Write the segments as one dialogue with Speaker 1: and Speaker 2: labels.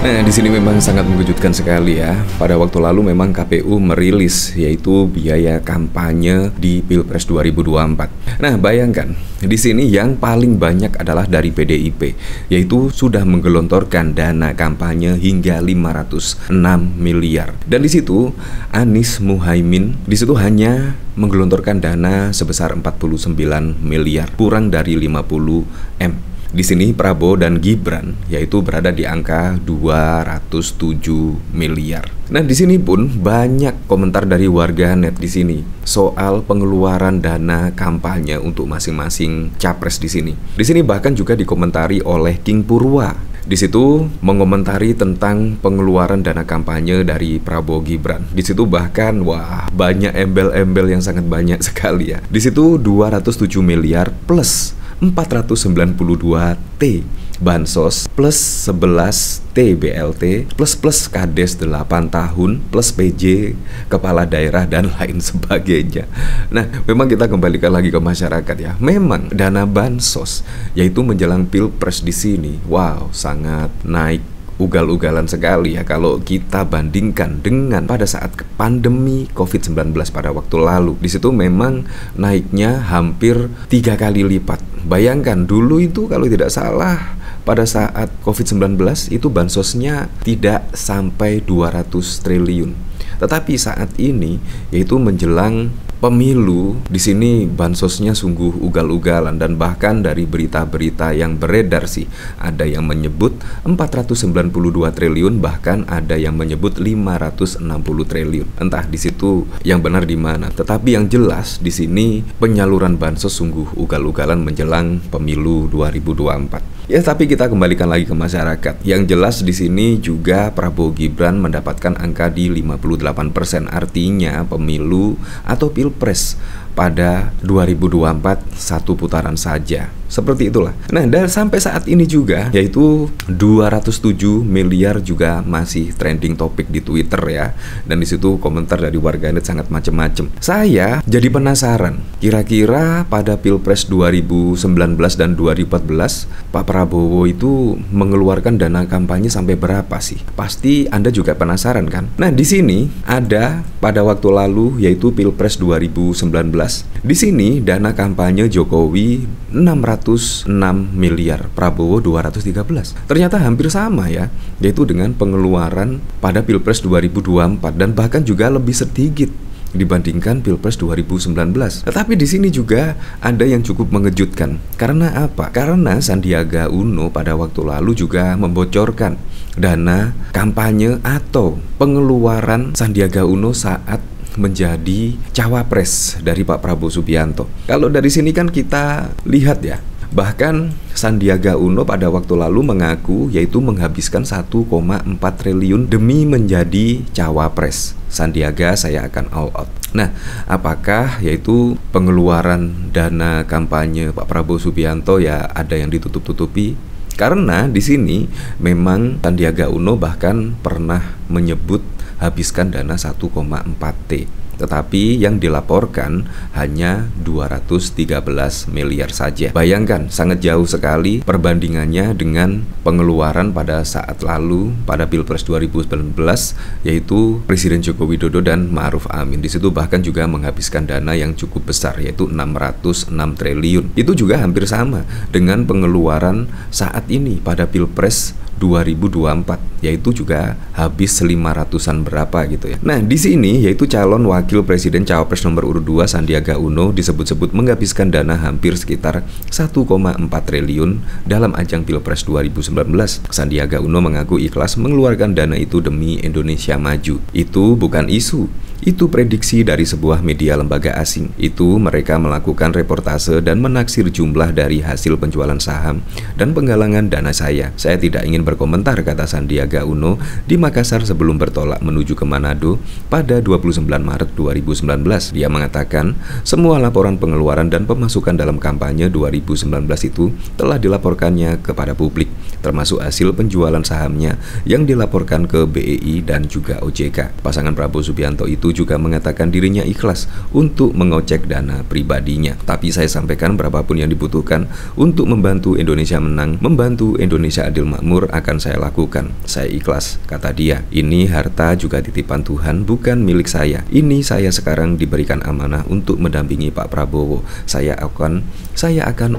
Speaker 1: Nah, di sini memang sangat mengejutkan sekali ya. Pada waktu lalu memang KPU merilis yaitu biaya kampanye di Pilpres 2024. Nah, bayangkan di sini yang paling banyak adalah dari PDIP, yaitu sudah menggelontorkan dana kampanye hingga 506 miliar. Dan di situ Anies Muhaimin di situ hanya menggelontorkan dana sebesar 49 miliar, kurang dari 50 M. Di sini Prabowo dan Gibran yaitu berada di angka 207 miliar. Nah, di sini pun banyak komentar dari warga net di sini soal pengeluaran dana kampanye untuk masing-masing capres di sini. Di sini bahkan juga dikomentari oleh King Purwa. Di situ mengomentari tentang pengeluaran dana kampanye dari Prabowo Gibran. Di situ bahkan wah, banyak embel-embel yang sangat banyak sekali ya. Di situ 207 miliar plus 492 T Bansos plus 11 T BLT plus Kades 8 tahun plus PJ Kepala Daerah dan lain sebagainya. Nah, memang kita kembalikan lagi ke masyarakat ya. Memang dana Bansos yaitu menjelang Pilpres di sini, wow, sangat naik ugal-ugalan sekali ya kalau kita bandingkan dengan pada saat pandemi COVID-19 pada waktu lalu. Di situ memang naiknya hampir 3 kali lipat. Bayangkan dulu itu kalau tidak salah pada saat COVID-19 itu bansosnya tidak sampai 200 triliun. Tetapi saat ini yaitu menjelang pemilu, di sini bansosnya sungguh ugal-ugalan dan bahkan dari berita-berita yang beredar sih ada yang menyebut 492 triliun, bahkan ada yang menyebut 560 triliun. Entah di situ yang benar di mana. Tetapi yang jelas di sini penyaluran bansos sungguh ugal-ugalan menjelang pemilu 2024. Ya, tapi kita kembalikan lagi ke masyarakat. Yang jelas di sini juga Prabowo Gibran mendapatkan angka di 58%. Artinya pemilu atau Pilpres pada 2024 satu putaran saja. Seperti itulah. Nah, dan sampai saat ini juga yaitu 207 miliar juga masih trending topik di Twitter ya. Dan di situ komentar dari warganet sangat macam-macam. Saya jadi penasaran, kira-kira pada Pilpres 2019 dan 2014 Pak Prabowo itu mengeluarkan dana kampanye sampai berapa sih? Pasti Anda juga penasaran kan? Nah, di sini ada pada waktu lalu yaitu Pilpres 2019. Di sini dana kampanye Jokowi 606 miliar, Prabowo 213. Ternyata hampir sama ya, yaitu dengan pengeluaran pada Pilpres 2024 dan bahkan juga lebih sedikit dibandingkan Pilpres 2019. Tetapi di sini juga ada yang cukup mengejutkan. Karena apa? Karena Sandiaga Uno pada waktu lalu juga membocorkan dana kampanye atau pengeluaran Sandiaga Uno saat menjadi cawapres dari Pak Prabowo Subianto. Kalau dari sini kan kita lihat ya, bahkan Sandiaga Uno pada waktu lalu mengaku yaitu menghabiskan 1,4 triliun demi menjadi cawapres. Sandiaga, saya akan all out. Nah, apakah yaitu pengeluaran dana kampanye Pak Prabowo Subianto ya ada yang ditutup-tutupi? Karena di sini memang Sandiaga Uno bahkan pernah menyebut habiskan dana 1,4 T. Tetapi yang dilaporkan hanya 213 miliar saja. Bayangkan, sangat jauh sekali perbandingannya dengan pengeluaran pada saat lalu pada Pilpres 2019 yaitu Presiden Joko Widodo dan Ma'ruf Amin. Di situ bahkan juga menghabiskan dana yang cukup besar yaitu 606 triliun. Itu juga hampir sama dengan pengeluaran saat ini pada Pilpres 2024 yaitu juga habis 500-an berapa gitu ya. Nah, di sini yaitu calon wakil presiden cawapres nomor urut 2 Sandiaga Uno disebut-sebut menghabiskan dana hampir sekitar 1,4 triliun dalam ajang Pilpres 2019. Sandiaga Uno mengaku ikhlas mengeluarkan dana itu demi Indonesia maju. Itu bukan isu, itu prediksi dari sebuah media lembaga asing. Itu mereka melakukan reportase dan menaksir jumlah dari hasil penjualan saham dan penggalangan dana saya. Saya tidak ingin berkomentar, kata Sandiaga Uno di Makassar sebelum bertolak menuju ke Manado pada 29 Maret 2019. Dia mengatakan, semua laporan pengeluaran dan pemasukan dalam kampanye 2019 itu telah dilaporkannya kepada publik, termasuk hasil penjualan sahamnya yang dilaporkan ke BEI dan juga OJK. Pasangan Prabowo Subianto itu juga mengatakan dirinya ikhlas untuk mengocek dana pribadinya. Tapi saya sampaikan berapapun yang dibutuhkan untuk membantu Indonesia menang, membantu Indonesia adil makmur akan saya lakukan. Saya ikhlas, kata dia. Ini harta juga titipan Tuhan, bukan milik saya. Ini saya sekarang diberikan amanah untuk mendampingi Pak Prabowo. Saya akan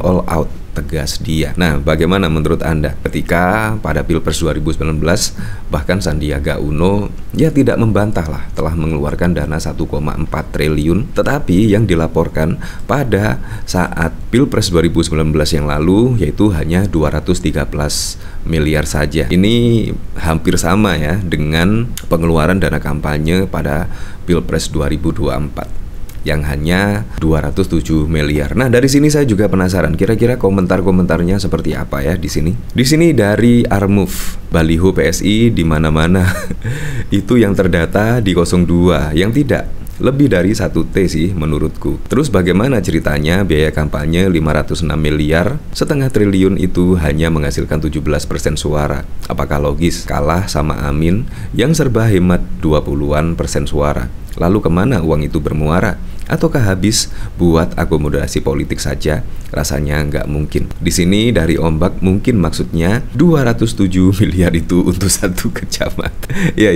Speaker 1: all out, tegas dia. Nah, bagaimana menurut Anda ketika pada Pilpres 2019 bahkan Sandiaga Uno ya tidak membantah lah telah mengeluarkan dana 1,4 triliun, tetapi yang dilaporkan pada saat Pilpres 2019 yang lalu yaitu hanya 213 miliar saja. Ini hampir sama ya dengan pengeluaran dana kampanye pada Pilpres 2024 yang hanya 207 miliar. Nah, dari sini saya juga penasaran, kira-kira komentar-komentarnya seperti apa ya di sini. Di sini dari Armove, baliho PSI di mana-mana. Itu yang terdata di 02, yang tidak lebih dari 1T sih menurutku. Terus bagaimana ceritanya biaya kampanye 506 miliar, setengah triliun itu hanya menghasilkan 17% suara. Apakah logis kalah sama Amin yang serba hemat 20-an% suara? Lalu kemana uang itu bermuara? Ataukah habis buat akomodasi politik saja? Rasanya nggak mungkin. Di sini dari Ombak mungkin maksudnya 207 miliar itu untuk satu kecamatan. Ya,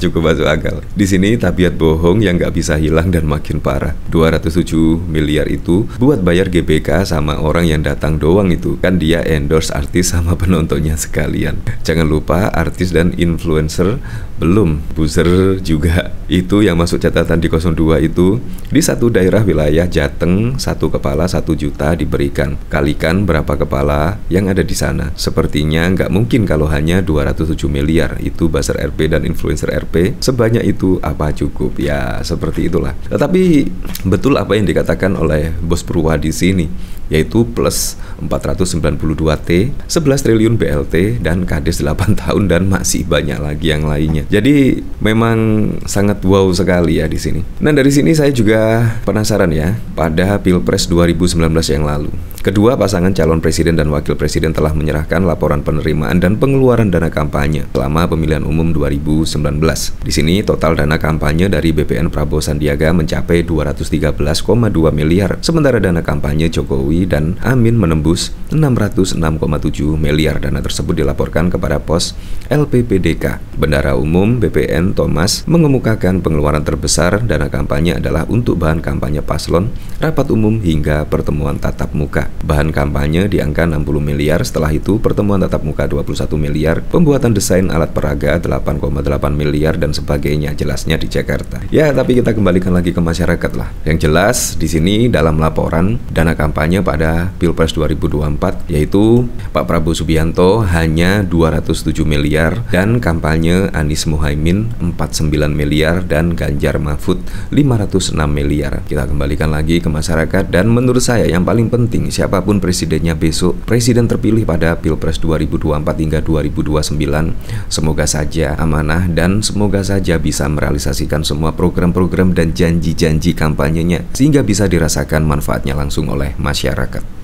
Speaker 1: cukup masuk akal. Di sini tabiat bohong yang nggak bisa hilang dan makin parah. 207 miliar itu buat bayar GBK sama orang yang datang doang itu. Kan dia endorse artis sama penontonnya sekalian. Jangan lupa artis dan influencer belum, buzzer juga. Itu yang masuk catatan di 02 itu. Di satu daerah wilayah Jateng, satu kepala 1 juta diberikan. Kalikan berapa kepala yang ada di sana. Sepertinya nggak mungkin kalau hanya 207 miliar. Itu buzzer RP dan influencer RP. Sebanyak itu apa cukup? Ya, seperti itulah. Tetapi betul apa yang dikatakan oleh Bos Purwa di sini, yaitu plus 492T, 11 triliun BLT, dan KADES 8 tahun, dan masih banyak lagi yang lainnya. Jadi memang sangat wow sekali ya di sini. Nah, dari sini saya juga penasaran ya, pada Pilpres 2019 yang lalu, kedua pasangan calon presiden dan wakil presiden telah menyerahkan laporan penerimaan dan pengeluaran dana kampanye selama pemilihan umum 2019. Di sini total dana kampanye dari BPN Prabowo Sandiaga mencapai 213,2 miliar, sementara dana kampanye Jokowi dan Amin menembus 606,7 miliar. Dana tersebut dilaporkan kepada pos LPPDK. Bendara Umum BPN Thomas mengemukakan pengeluaran terbesar dana kampanye adalah untuk bahan kampanye paslon, rapat umum hingga pertemuan tatap muka. Bahan kampanye di angka 60 miliar, setelah itu pertemuan tatap muka 21 miliar, pembuatan desain alat peraga 8,8 miliar, dan sebagainya, jelasnya di Jakarta. Ya, tapi kita kembalikan lagi ke masyarakat lah. Yang jelas di sini dalam laporan dana kampanye pada Pilpres 2024 yaitu Pak Prabowo Subianto hanya 207 miliar dan kampanye Anies Muhaimin 49 miliar dan Ganjar Mahfud 506 miliar. Kita kembalikan lagi ke masyarakat, dan menurut saya yang paling penting, siapapun presidennya besok, presiden terpilih pada Pilpres 2024 hingga 2029, semoga saja amanah dan semoga saja bisa merealisasikan semua program-program dan janji-janji kampanyenya sehingga bisa dirasakan manfaatnya langsung oleh masyarakat.